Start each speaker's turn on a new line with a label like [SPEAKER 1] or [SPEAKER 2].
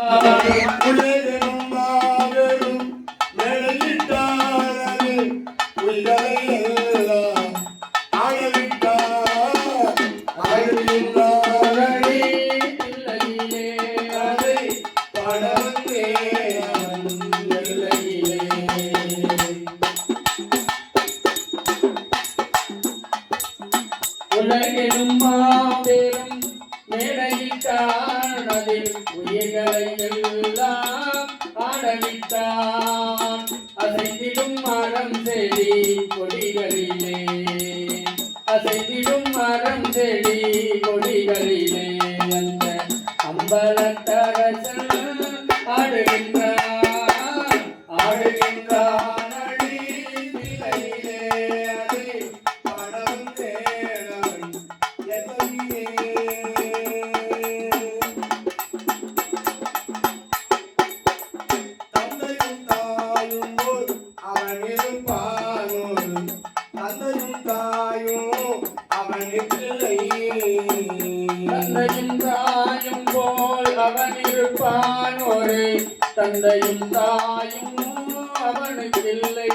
[SPEAKER 1] உலகெனும் மாபெரும் மேடையிட்டாரது உயிரை எல்லாம் ஆளவிட்டார் ஆளுகின்றாரடி இல்லையிலே அதை படவந்தே இல்லையிலே உலகெனும் மாபெரும் மேடையிட்டான் அதில் உயிர்களை எல்லாம் ஆடவிட்டான் அசைந்திடும் மரம் செடி கொடிகளிலே அசைந்திடும் மரம் செடி கொடிகளிலே அந்த அம்பலத்தரசன் ஆடுகின்றான் ஆடுகின்றான் அடி நிலையிலே அதை படம் தேடான் எதையே தந்தையும் தாயும் போல் அவன் இருப்பான் ஒரு தந்தையும் தாயும் அவனுக்கில்லை